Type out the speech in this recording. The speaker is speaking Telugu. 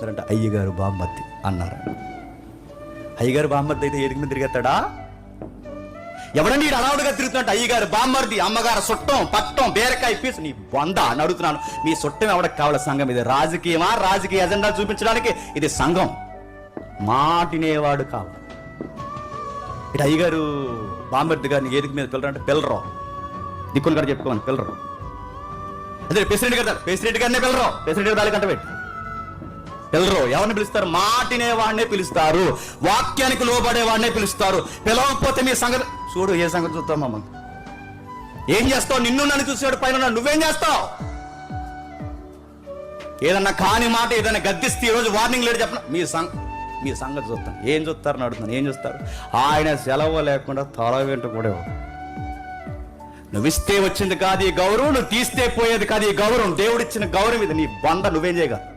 తిరుగుతున్నారంటే అయ్యగారు బామ్మర్ది అన్నారు. అయ్యగారు బామ్మర్ది అయితే ఏదికి మీద తిరిగేస్తాడా? ఎవడండి ఈ అలవాటుగా తిరుగుతున్నట్టు అయ్యగారు బామ్మర్ది, అమ్మగారు చుట్టం పట్టం బీరకాయ పీసు నీ వంద అని అడుగుతున్నాను. మీ చుట్టం ఎవరికి కావాలి? సంఘం. ఇది రాజకీయమా? రాజకీయ ఎజెండా చూపించడానికి ఇది సంఘం. మాటినేవాడు కావాలి. ఇటు అయ్యగారు బామ్మర్ది గారిని ఏదికి మీద పిల్లరంటే పిల్లరు దిక్కుని గారు చెప్పుకోమని పిల్లరు. అదే ప్రెసిడెంట్ గారు, ప్రెసిడెంట్ గారినే పిల్లరు, ప్రెసిడెంట్ గారి కంట పెట్టి పిల్లరు. ఎవరిని పిలుస్తారు? మాటినేవాడినే పిలుస్తారు, వాక్యానికి లోబడేవాడినే పిలుస్తారు. పిలవకపోతే మీ సంగతి చూడు. ఏ సంగతి చూస్తావు? మమ్మల్ని ఏం చేస్తావు? నిన్ను నన్ను చూసాడు పైన, నువ్వేం చేస్తావు? ఏదన్నా కాని మాట ఏదైనా గద్దిస్తే ఈరోజు వార్నింగ్ లేడు చెప్పిన మీ సంగతి చూస్తాను. ఏం చూస్తారని అడుగుతున్నాను. ఏం చూస్తారు? ఆయన సెలవు లేకుండా తల వెంట కూడా నువ్వు ఇస్తే వచ్చింది కాదు ఈ గౌరవం, నువ్వు తీస్తే పోయేది కాదు ఈ గౌరవం. దేవుడిచ్చిన గౌరవం ఇది. నీ బండ నువ్వేం చేయగలవు?